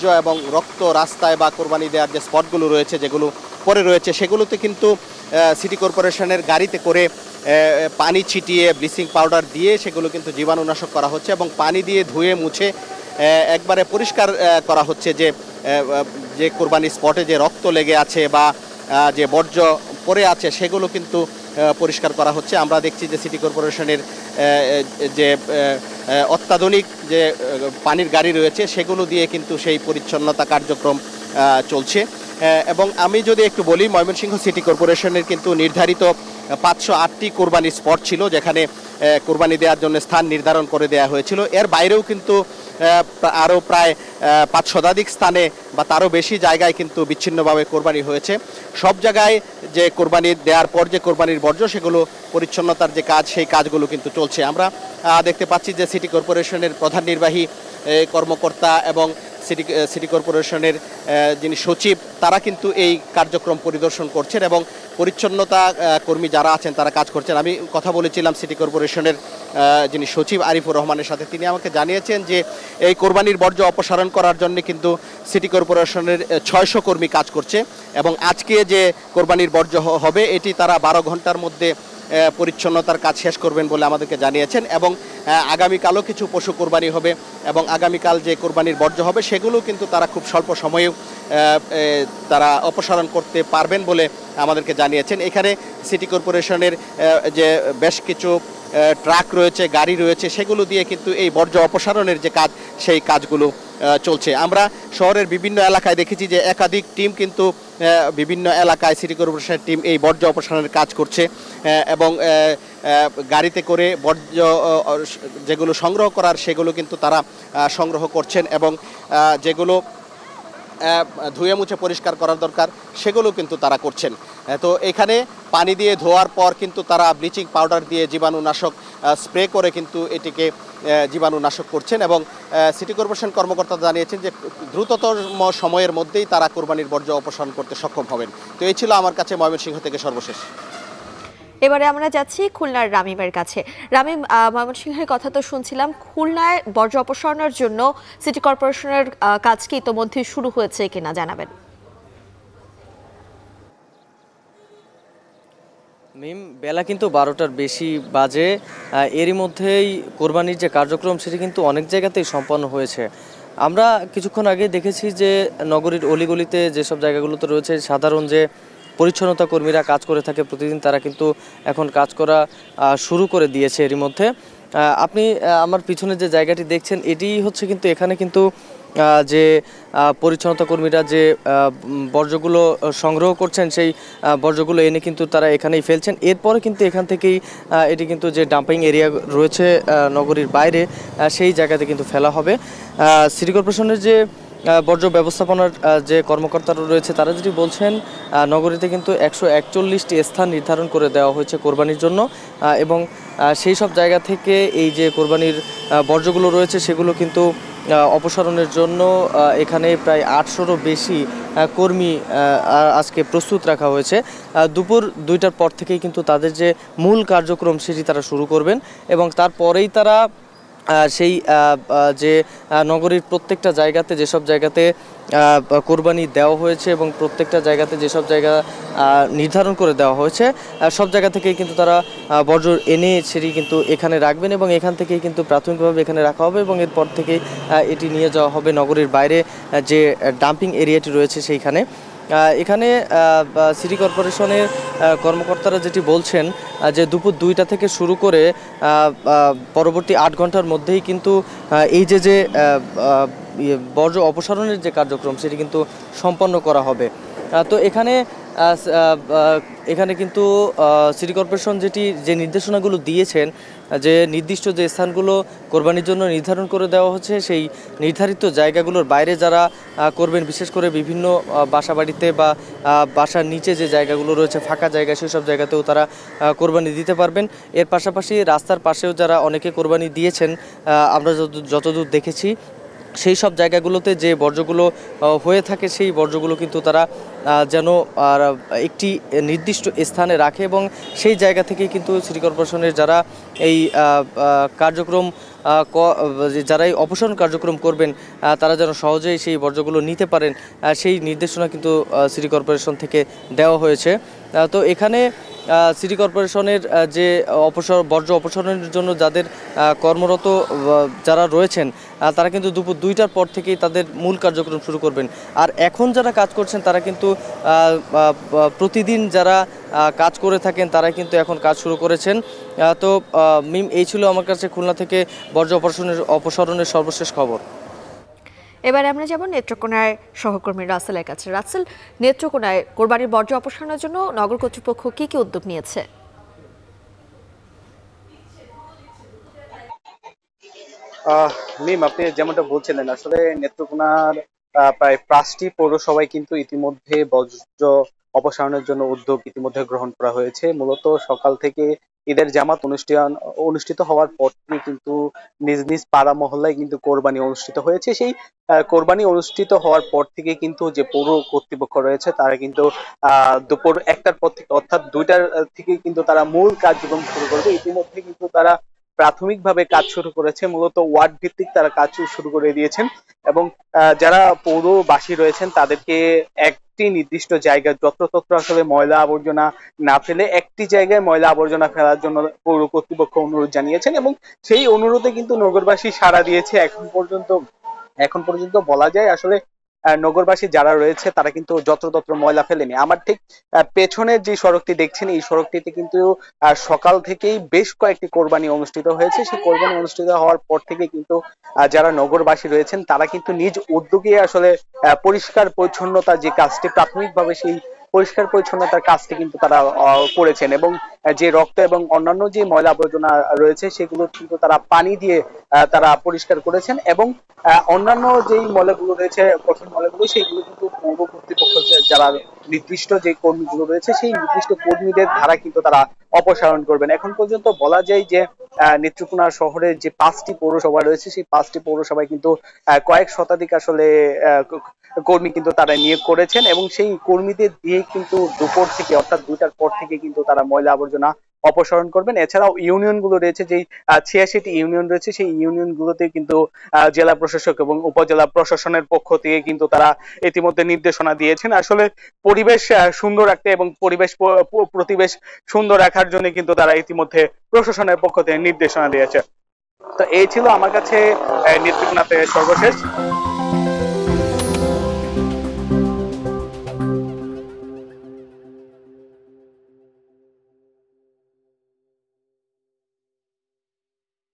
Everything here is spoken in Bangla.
বর্জ্য এবং রক্ত রাস্তায় বা কোরবানি দেওয়ার যে স্পটগুলো রয়েছে, যেগুলো পরে রয়েছে, সেগুলোতে কিন্তু সিটি কর্পোরেশনের গাড়িতে করে পানি ছিটিয়ে ব্লিচিং পাউডার দিয়ে সেগুলো কিন্তু জীবাণুনাশক করা হচ্ছে এবং পানি দিয়ে ধুয়ে মুছে একবারে পরিষ্কার করা হচ্ছে যে কোরবানি স্পটে যে রক্ত লেগে আছে বা যে বর্জ্য পড়ে আছে সেগুলো কিন্তু পরিষ্কার করা হচ্ছে। আমরা দেখছি যে সিটি কর্পোরেশনের যে অত্যাধুনিক যে পানির গাড়ি রয়েছে সেগুলো দিয়ে কিন্তু সেই পরিচ্ছন্নতা কার্যক্রম চলছে। এবং আমি যদি একটু বলি, ময়মনসিংহ সিটি কর্পোরেশনের কিন্তু নির্ধারিত 508টি কোরবানি স্পট ছিল যেখানে কোরবানি দেওয়ার জন্য স্থান নির্ধারণ করে দেওয়া হয়েছিল। এর বাইরেও কিন্তু আরও প্রায় 5 শতাধিক স্থানে বা তারও বেশি জায়গায় কিন্তু বিচ্ছিন্নভাবে কোরবানি হয়েছে। সব জায়গায় যে কোরবানি দেওয়ার পর যে কোরবানির বর্জ্য সেগুলো পরিচ্ছন্নতার যে কাজ, সেই কাজগুলো কিন্তু চলছে। আমরা দেখতে পাচ্ছি যে সিটি কর্পোরেশনের প্রধান নির্বাহী কর্মকর্তা এবং সিটি কর্পোরেশনের যিনি সচিব, তারা কিন্তু এই কার্যক্রম পরিদর্শন করছেন এবং পরিচ্ছন্নতা কর্মী যারা আছেন তারা কাজ করছেন। আমি কথা বলেছিলাম সিটি কর্পোরেশনের যিনি সচিব আরিফুর রহমানের সাথে, তিনি আমাকে জানিয়েছেন যে এই কোরবানির বর্জ্য অপসারণ করার জন্য কিন্তু সিটি কর্পোরেশনের 600 কর্মী কাজ করছে এবং আজকে যে কোরবানির বর্জ্য হবে এটি তারা 12 ঘন্টার মধ্যে পরিচ্ছন্নতার কাজ শেষ করবেন বলে আমাদেরকে জানিয়েছেন এবং আগামীকালও কিছু পশু কোরবানি হবে এবং আগামীকাল যে কোরবানির বর্জ্য হবে সেগুলো কিন্তু তারা খুব স্বল্প সময়েও তারা অপসারণ করতে পারবেন বলে আমাদেরকে জানিয়েছেন। এখানে সিটি কর্পোরেশনের যে বেশ কিছু ট্রাক রয়েছে, গাড়ি রয়েছে, সেগুলো দিয়ে কিন্তু এই বর্জ্য অপসারণের যে কাজ সেই কাজগুলো চলছে। আমরা শহরের বিভিন্ন এলাকায় দেখেছি যে একাধিক টিম কিন্তু বিভিন্ন এলাকায় সিটি কর্পোরেশনের টিম এই বর্জ্য অপসারণের কাজ করছে এবং গাড়িতে করে বর্জ্য যেগুলো সংগ্রহ করার সেগুলো কিন্তু তারা সংগ্রহ করছেন এবং যেগুলো ধুয়ে মুছে পরিষ্কার করার দরকার সেগুলো কিন্তু তারা করছেন। তো এখানে পানি দিয়ে ধোয়ার পর কিন্তু তারা ব্লিচিং পাউডার দিয়ে জীবাণুনাশক স্প্রে করে কিন্তু এটিকে জীবাণুনাশক করছেন এবং সিটি কর্পোরেশন কর্মকর্তা জানিয়েছেন যে দ্রুততম সময়ের মধ্যেই তারা কোরবানির বর্জ্য অপসারণ করতে সক্ষম হবেন। তো এই ছিল আমার কাছে ময়মনসিংহ থেকে সর্বশেষ। এবারে আমরা যাচ্ছি খুলনার রামিমের কাছে। রামিম, ময়মনসিংহের কথা তো শুনছিলাম, খুলনায় বর্জ্য অপসারণের জন্য সিটি কর্পোরেশনের কাজ কি ইতোমধ্যে শুরু হয়েছে কিনা জানাবেন। মিম, বেলা কিন্তু 12টার বেশি বাজে। এরই মধ্যেই কোরবানির যে কার্যক্রম সেটি কিন্তু অনেক জায়গাতেই সম্পন্ন হয়েছে। আমরা কিছুক্ষণ আগে দেখেছি যে নগরীর অলিগলিতে যেসব জায়গাগুলোতে রয়েছে সাধারণ যে পরিচ্ছন্নতা কর্মীরা কাজ করে থাকে প্রতিদিন, তারা কিন্তু এখন কাজ করা শুরু করে দিয়েছে। এরই মধ্যে আপনি আমার পিছনে যে জায়গাটি দেখছেন এটি হচ্ছে কিন্তু এখানে কিন্তু যে পরিচ্ছন্নতা কর্মীরা যে বর্জ্যগুলো সংগ্রহ করছেন সেই বর্জ্যগুলো এনে কিন্তু তারা এখানেই ফেলছেন। এরপরে কিন্তু এখান থেকেই এটি কিন্তু যে ডাম্পিং এরিয়া রয়েছে নগরীর বাইরে সেই জায়গাতে কিন্তু ফেলা হবে। সিটি কর্পোরেশনের যে বর্জ্য ব্যবস্থাপনার যে কর্মকর্তারা রয়েছে তারা যেটি বলছেন, নগরীতে কিন্তু 141টি স্থান নির্ধারণ করে দেওয়া হয়েছে কোরবানির জন্য এবং সেই সব জায়গা থেকে এই যে কোরবানির বর্জ্যগুলো রয়েছে সেগুলো কিন্তু অপসারণের জন্য এখানে প্রায় 800রও বেশি কর্মী আজকে প্রস্তুত রাখা হয়েছে। দুপুর 2টার পর থেকেই কিন্তু তাদের যে মূল কার্যক্রম সেটি তারা শুরু করবেন এবং তারপরেই তারা সেই যে নগরীর প্রত্যেকটা জায়গাতে যেসব জায়গাতে কোরবানি দেওয়া হয়েছে এবং প্রত্যেকটা জায়গাতে যেসব জায়গা নির্ধারণ করে দেওয়া হয়েছে সব জায়গা থেকেই কিন্তু তারা বর্জ্য এনে সেটি কিন্তু এখানে রাখবেন এবং এখান থেকেই কিন্তু প্রাথমিকভাবে এখানে রাখা হবে এবং এরপর থেকেই এটি নিয়ে যাওয়া হবে নগরীর বাইরে যে ডাম্পিং এরিয়াটি রয়েছে সেইখানে। এখানে সিটি কর্পোরেশনের কর্মকর্তারা যেটি বলছেন যে দুপুর 2টা থেকে শুরু করে পরবর্তী 8 ঘন্টার মধ্যেই কিন্তু এই যে বর্জ্য অপসারণের যে কার্যক্রম সেটি কিন্তু সম্পন্ন করা হবে। তো এখানে কিন্তু সিটি কর্পোরেশন যে নির্দেশনাগুলো দিয়েছেন, যে নির্দিষ্ট যে স্থানগুলো কোরবানির জন্য নির্ধারণ করে দেওয়া হচ্ছে সেই নির্ধারিত জায়গাগুলোর বাইরে যারা করবেন, বিশেষ করে বিভিন্ন বাসাবাড়িতে বা বাসার নিচে যে জায়গাগুলো রয়েছে ফাঁকা জায়গা সেই সব জায়গাতেও তারা কোরবানি দিতে পারবেন। এর পাশাপাশি রাস্তার পাশেও যারা অনেকে কোরবানি দিয়েছেন আমরা যতদূর দেখেছি সেই সব জায়গাগুলোতে যে বর্জ্যগুলো হয়ে থাকে সেই বর্জ্যগুলো কিন্তু তারা যেন একটি নির্দিষ্ট স্থানে রাখে এবং সেই জায়গা থেকেই কিন্তু সিটি কর্পোরেশনের যারা এই কার্যক্রম যারা এই অপসারণ কার্যক্রম করবেন তারা যেন সহজেই সেই বর্জ্যগুলো নিতে পারেন, সেই নির্দেশনা কিন্তু সিটি কর্পোরেশন থেকে দেওয়া হয়েছে। তো এখানে সিটি কর্পোরেশনের যে বর্জ্য অপসারণের জন্য যাদের কর্মরত যারা রয়েছেন তারা কিন্তু দুপুর 2টার পর থেকেই তাদের মূল কার্যক্রম শুরু করবেন। আর এখন যারা কাজ করছেন তারা কিন্তু প্রতিদিন যারা কাজ করে থাকেন তারা কিন্তু এখন কাজ শুরু করেছেন। তো মিম, এই ছিল আমার কাছে খুলনা থেকে বর্জ্য অপসারণের সর্বশেষ খবর। এবারে আমরা যাব নেত্রকোনার সহকর্মী রাসেলের কাছে। রাসেল, নেত্রকোনায় কোরবানির বর্জ্য অপসারণের জন্য নগর কর্তৃপক্ষ কি কি উদ্যোগ নিয়েছে? মিম, আপনি যেমনটা বলছিলেন, আসলে নেত্রকোনার প্রায় 5টি পৌরসভায় কিন্তু ইতিমধ্যে বর্জ্য অপসারণের জন্য উদ্যোগ ইতিমধ্যে গ্রহণ করা হয়েছে। মূলত সকাল থেকে ঈদের জামাত অনুষ্ঠিত হওয়ার পর থেকে কিন্তু নিজ নিজ পাড়া মহল্লায় কিন্তু কোরবানি অনুষ্ঠিত হয়েছে। সেই কোরবানি অনুষ্ঠিত হওয়ার পর থেকে কিন্তু যে পৌর কর্তৃপক্ষ রয়েছে তারা কিন্তু দুপুর 1টার পর থেকে, অর্থাৎ 2টার থেকে কিন্তু তারা মূল কার্যক্রম শুরু করবে। ইতিমধ্যে কিন্তু তারা প্রাথমিকভাবে কাজ শুরু করেছে, মূলত ওয়ার্ড ভিত্তিক তারা কাজ শুরু করে দিয়েছেন এবং যারা পৌরবাসী রয়েছেন তাদেরকে একটি নির্দিষ্ট জায়গায় যত্রতত্র আসলে ময়লা আবর্জনা না ফেলে একটি জায়গায় ময়লা আবর্জনা ফেলার জন্য পৌর কর্তৃপক্ষ অনুরোধ জানিয়েছেন এবং সেই অনুরোধে কিন্তু নগরবাসী সাড়া দিয়েছে। এখন পর্যন্ত বলা যায় আসলে নগরবাসী যারা রয়েছে তারা কিন্তু যত্রতত্র ময়লা ফেলেনি। আমার ঠিক পেছনের যে সড়কটি দেখছেন, এই সড়কটিতে কিন্তু সকাল থেকেই বেশ কয়েকটি কোরবানি অনুষ্ঠিত হয়েছে। সেই কোরবানি অনুষ্ঠিত হওয়ার পর থেকে কিন্তু যারা নগরবাসী রয়েছেন তারা কিন্তু নিজ উদ্যোগে আসলে পরিষ্কার পরিচ্ছন্নতা যে কাজটি প্রাথমিকভাবে সেই পরিষ্কার পরিচ্ছন্নতার কাজটি কিন্তু তারা করেছেন এবং যে রক্ত এবং অন্যান্য যে ময়লা আবর্জনা রয়েছে সেগুলো কিন্তু তারা পানি দিয়ে তারা পরিষ্কার করেছেন এবং অন্যান্য যেই ময়লাগুলো রয়েছে, কঠিন ময়লাগুলো, সেইগুলো কিন্তু পৌর কর্তৃপক্ষ যারা নির্দিষ্ট যে কর্মীগুলো রয়েছে সেই নির্দিষ্ট কর্মীদের দ্বারা কিন্তু তারা অপসারণ করবেন। এখন পর্যন্ত বলা যায় যে নেত্রকোনা শহরের যে 5টি পৌরসভা রয়েছে সেই 5টি পৌরসভায় কিন্তু কয়েক শতাধিক আসলে কর্মী কিন্তু তারা নিয়োগ করেছেন এবং সেই কর্মীদের দিয়ে কিন্তু দুপুর থেকে, অর্থাৎ 2টার পর থেকে কিন্তু তারা ময়লা আবর্জনা অপসারণ করবেন। এছাড়াও ইউনিয়ন গুলো রয়েছে, যেই 86টি ইউনিয়ন রয়েছে সেই ইউনিয়ন গুলোতে কিন্তু জেলা প্রশাসক এবং উপজেলা প্রশাসনের পক্ষ থেকে কিন্তু তারা ইতিমধ্যে নির্দেশনা দিয়েছেন আসলে পরিবেশ সুন্দর রাখতে এবং প্রতিবেশ সুন্দর রাখার জন্য কিন্তু তারা ইতিমধ্যে প্রশাসনের পক্ষ থেকে নির্দেশনা দিয়েছে। তো এই ছিল আমার কাছে নেত্রকোনাতে সর্বশেষ।